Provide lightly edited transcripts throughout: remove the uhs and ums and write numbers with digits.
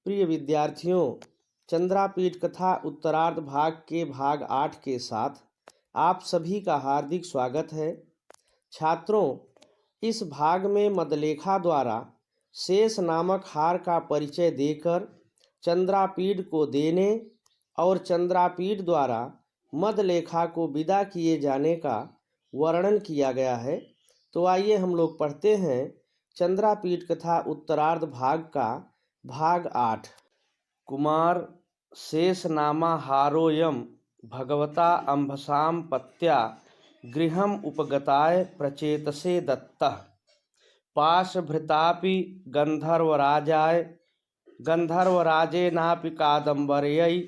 प्रिय विद्यार्थियों, चंद्रापीठ कथा उत्तरार्ध भाग के भाग 8 के साथ आप सभी का हार्दिक स्वागत है। छात्रों, इस भाग में मदलेखा द्वारा शेष नामक हार का परिचय देकर चंद्रापीठ को देने और चंद्रापीठ द्वारा मदलेखा को विदा किए जाने का वर्णन किया गया है। तो आइए हम लोग पढ़ते हैं चंद्रापीठ कथा उत्तरार्ध भाग का भाग 8। कुमार शेषनामा हारोयम भगवता अंभसाम पत्या गृहम उपगताय प्रचेतसे दत्तः पाशभृतापि गंधर्वराजाय गंधर्वराजेनापि कादम्बर्यै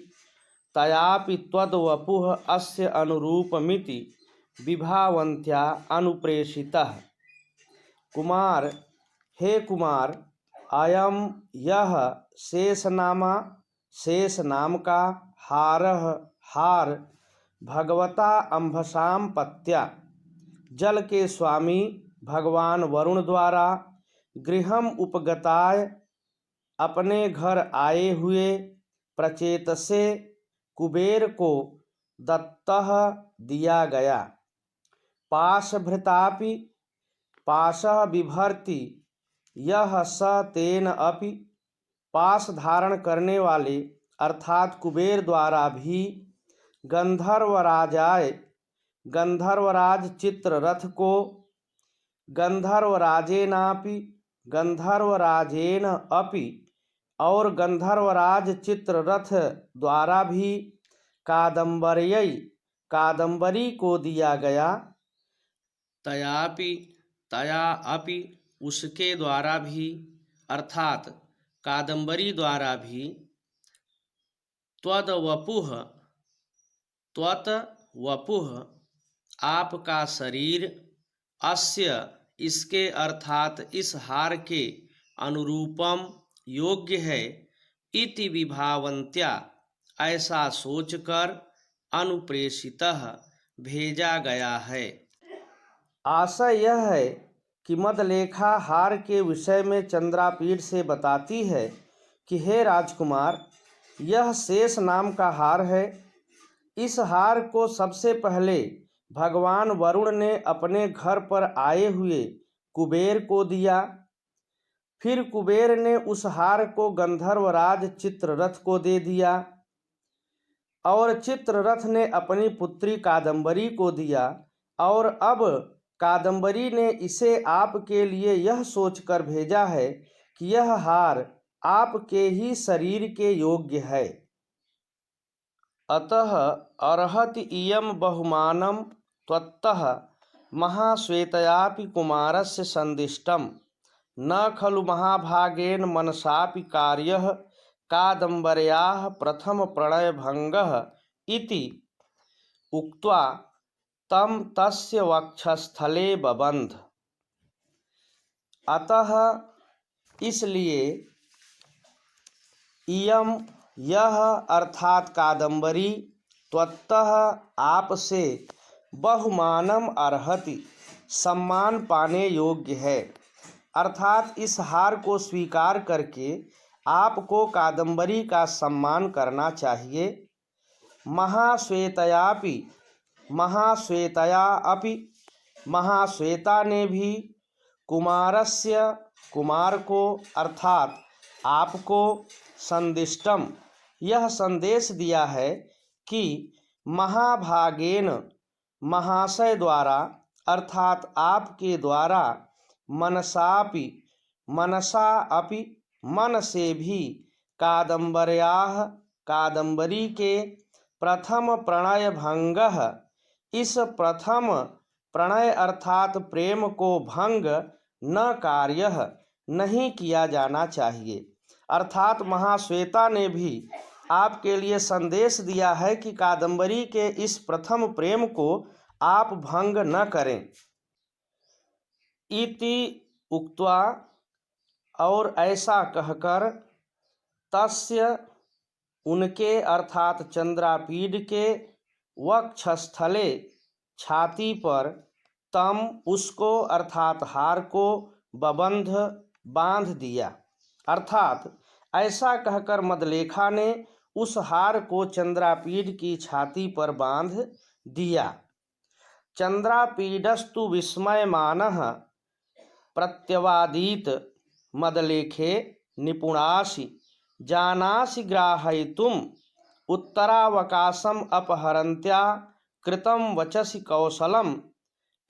तयापि त्वद्वपुः अस्य अनुरूपमिति विभावन्त्या अनुप्रेषितः। कुमार, हे कुमार, अयम यह शेषनामा शेष नाम का हार भगवता अंभसाम पत्या जल के स्वामी भगवान वरुण द्वारा गृहम उपगताय अपने घर आए हुए प्रचेतसे कुबेर को दत्तः दिया गया। पाशभृतापि पाशः बिभर्ति यह स तेन अपि पास धारण करने वाले अर्थात कुबेर द्वारा भी गंधर्वराजाय गंधर्वराज चित्ररथ को गंधर्वराजेनापि गंधर्वराजेन अपि और गंधर्वराज चित्ररथ द्वारा भी कादम्बर्यै कादम्बरी को दिया गया। तया अपि उसके द्वारा भी अर्थात कादम्बरी द्वारा भी त्वद्वपुः आपका शरीर अस्य इसके अर्थात इस हार के अनुरूपम योग्य है इति विभावन्त्या ऐसा सोचकर अनुप्रेषितः भेजा गया है। आशय यह है कि मदलेखा हार के विषय में चंद्रापीठ से बताती है कि हे राजकुमार, यह शेष नाम का हार है। इस हार को सबसे पहले भगवान वरुण ने अपने घर पर आए हुए कुबेर को दिया। फिर कुबेर ने उस हार को गंधर्वराज चित्ररथ को दे दिया और चित्ररथ ने अपनी पुत्री कादम्बरी को दिया। और अब कादम्बरी ने इसे आपके लिए यह सोचकर भेजा है कि यह हार आपके ही शरीर के योग्य है। अतः अर्हति इयं बहुमानं त्वत्तः महाश्वेतयापि कुमारस्य संदिष्टं न खलु महाभागेन मनसापि कार्यः कादम्बर्याः प्रथम प्रणयभंगः इति उक्त्वा तम तस्य वक्षस्थले बबंध। अतः इसलिए इयम यह अर्थात कादम्बरी त्वत्तः आपसे बहुमानम अर्हति सम्मान पाने योग्य है। अर्थात इस हार को स्वीकार करके आपको कादम्बरी का सम्मान करना चाहिए। महाश्वेतया अपि महाश्वेता ने भी कुमारस्य कुमार को अर्थात आपको संदिष्टम यह संदेश दिया है कि महाभागेन महाशय द्वारा अर्थात आपके द्वारा मनसा अपि मन से भी कादम्बर्याः कादम्बरी के प्रथम प्रणय भंगः इस प्रथम प्रणय अर्थात प्रेम को भंग न कार्यः नहीं किया जाना चाहिए। अर्थात महाश्वेता ने भी आपके लिए संदेश दिया है कि कादम्बरी के इस प्रथम प्रेम को आप भंग न करें। इति उक्त्वा और ऐसा कहकर तस्य उनके अर्थात चंद्रापीठ के वक्षस्थले छाती पर तम उसको अर्थात हार को बबंध बांध दिया। अर्थात ऐसा कहकर मदलेखा ने उस हार को चंद्रापीड की छाती पर बांध दिया। चंद्रापीडस्तु विस्मयमानः प्रत्यवादीत मदलेखे निपुणासि जानासि ग्राहयितुम् उत्तरावकाशम् अपहरन्त्या कृतं वचसि कौशलम्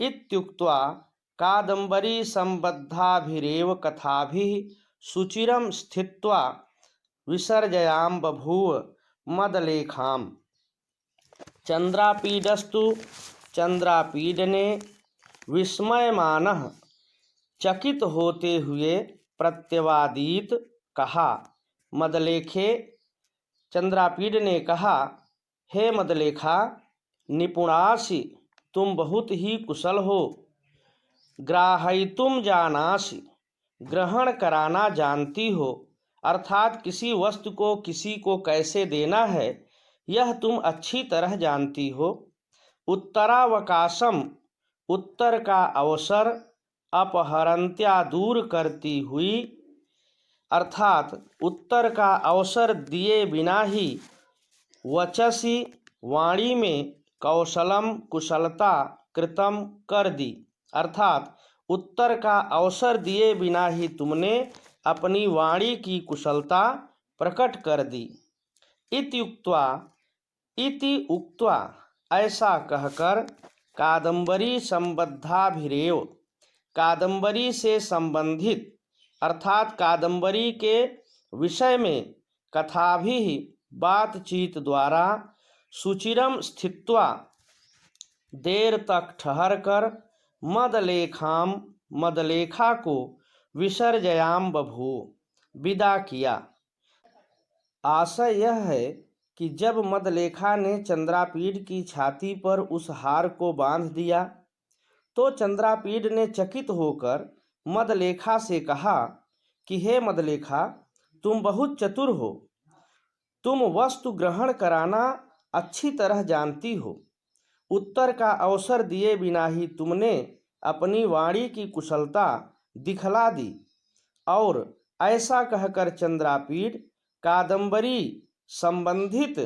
इत्युक्त्वा कादम्बरी सम्बद्धाभिरेव कथाभिः सुचिरं स्थित्वा विसर्जयां बभूव मदलेखाम्। चंद्रापीडस्तु चंद्रापीड ने विस्मयमानः चकित होते हुए प्रत्यवादीत कहा। मदलेखे चंद्रापीड ने कहा, हे मदलेखा, निपुणासि तुम बहुत ही कुशल हो। ग्राहयितुम जानासि ग्रहण कराना जानती हो, अर्थात किसी वस्तु को किसी को कैसे देना है यह तुम अच्छी तरह जानती हो। उत्तरावकाशम उत्तर का अवसर अपहरंत्या दूर करती हुई, अर्थात उत्तर का अवसर दिए बिना ही वचसी वाणी में कौशलम कुशलता कृतम कर दी, अर्थात उत्तर का अवसर दिए बिना ही तुमने अपनी वाणी की कुशलता प्रकट कर दी। इति उक्त्वा ऐसा कहकर कादंबरी संबद्धाभिरेव कादंबरी से संबंधित, अर्थात कादंबरी के विषय में कथाभि बातचीत द्वारा सुचिरम स्थित्वा देर तक ठहरकर मदलेखाम मदलेखा को विसर्जयाम बभूव विदा किया। आशय यह है कि जब मदलेखा ने चंद्रापीड की छाती पर उस हार को बांध दिया तो चंद्रापीड ने चकित होकर मदलेखा से कहा कि हे मदलेखा, तुम बहुत चतुर हो। तुम वस्तु ग्रहण कराना अच्छी तरह जानती हो। उत्तर का अवसर दिए बिना ही तुमने अपनी वाणी की कुशलता दिखला दी। और ऐसा कहकर चंद्रापीड कादंबरी संबंधित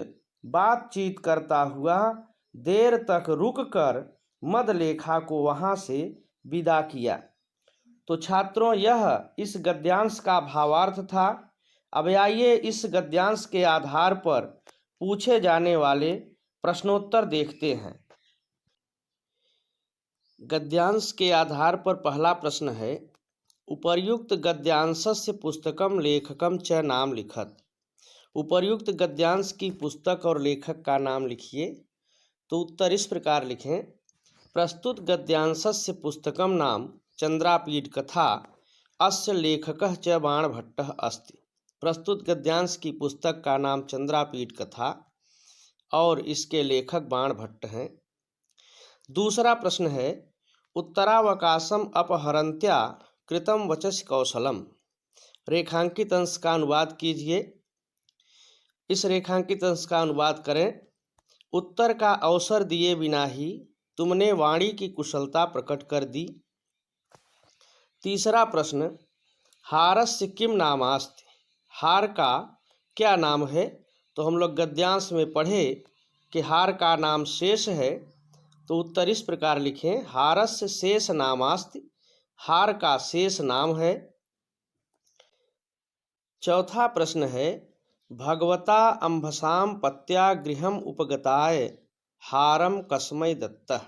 बातचीत करता हुआ देर तक रुककर मदलेखा को वहां से विदा किया। तो छात्रों, यह इस गद्यांश का भावार्थ था। अब आइए इस गद्यांश के आधार पर पूछे जाने वाले प्रश्नोत्तर देखते हैं। गद्यांश के आधार पर पहला प्रश्न है, उपर्युक्त गद्यांशस्य पुस्तकम लेखकम च नाम लिखत। उपर्युक्त गद्यांश की पुस्तक और लेखक का नाम लिखिए। तो उत्तर इस प्रकार लिखें, प्रस्तुत गद्यांशस्य पुस्तकम नाम चंद्रापीड कथा अस्य लेखकः च बाणभट्टः अस्ति। प्रस्तुत गद्यांश की पुस्तक का नाम चंद्रापीड कथा और इसके लेखक बाणभट्ट हैं। दूसरा प्रश्न है, उत्तरावकाशम अपहरंत्या कृतम वचस कौशलम। रेखांकित अंश का अनुवाद कीजिए। इस रेखांकित अंश का अनुवाद करें। उत्तर का अवसर दिए बिना ही तुमने वाणी की कुशलता प्रकट कर दी। तीसरा प्रश्न, हारस्य किम नामास्ति। हार का क्या नाम है। तो हम लोग गद्यांश में पढ़े कि हार का नाम शेष है। तो उत्तर इस प्रकार लिखें, हारस्य शेष नामास्ति। हार का शेष नाम है। चौथा प्रश्न है, भगवता अंभसाम पत्या गृहम उपगताय हारम कस्मै दत्तः।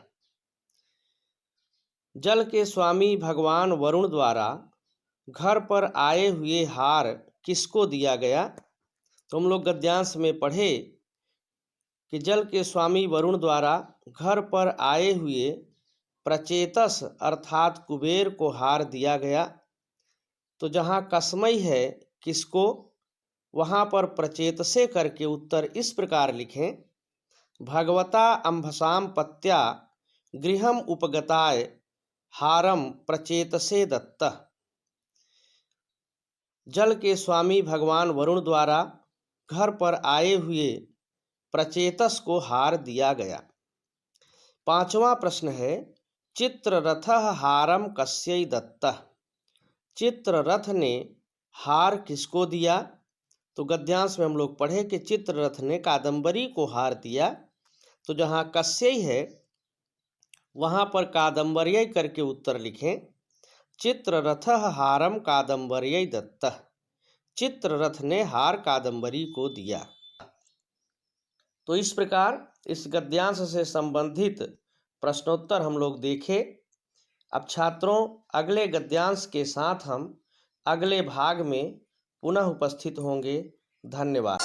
जल के स्वामी भगवान वरुण द्वारा घर पर आए हुए हार किसको दिया गया। तो हम लोग गद्यांश में पढ़े कि जल के स्वामी वरुण द्वारा घर पर आए हुए प्रचेतस अर्थात कुबेर को हार दिया गया। तो जहाँ कस्मै है किसको, वहाँ पर प्रचेतसे करके उत्तर इस प्रकार लिखें, भगवता अंभसाम पत्या गृहम उपगताय हारम प्रचेतसे दत्तः। जल के स्वामी भगवान वरुण द्वारा घर पर आए हुए प्रचेतस को हार दिया गया। पांचवा प्रश्न है, चित्ररथः हारम कस्यै दत्तः। चित्ररथ ने हार किसको दिया। तो गद्यांश में हम लोग पढ़े कि चित्ररथ ने कादंबरी को हार दिया। तो जहाँ कस्यई है वहाँ पर कादंबर्यै करके उत्तर लिखें। चित्ररथः हारम कादंबर्यै दत्तः। चित्ररथ ने हार कादंबरी को दिया। तो इस प्रकार इस गद्यांश से संबंधित प्रश्नोत्तर हम लोग देखे। अब छात्रों, अगले गद्यांश के साथ हम अगले भाग में पुनः उपस्थित होंगे। धन्यवाद।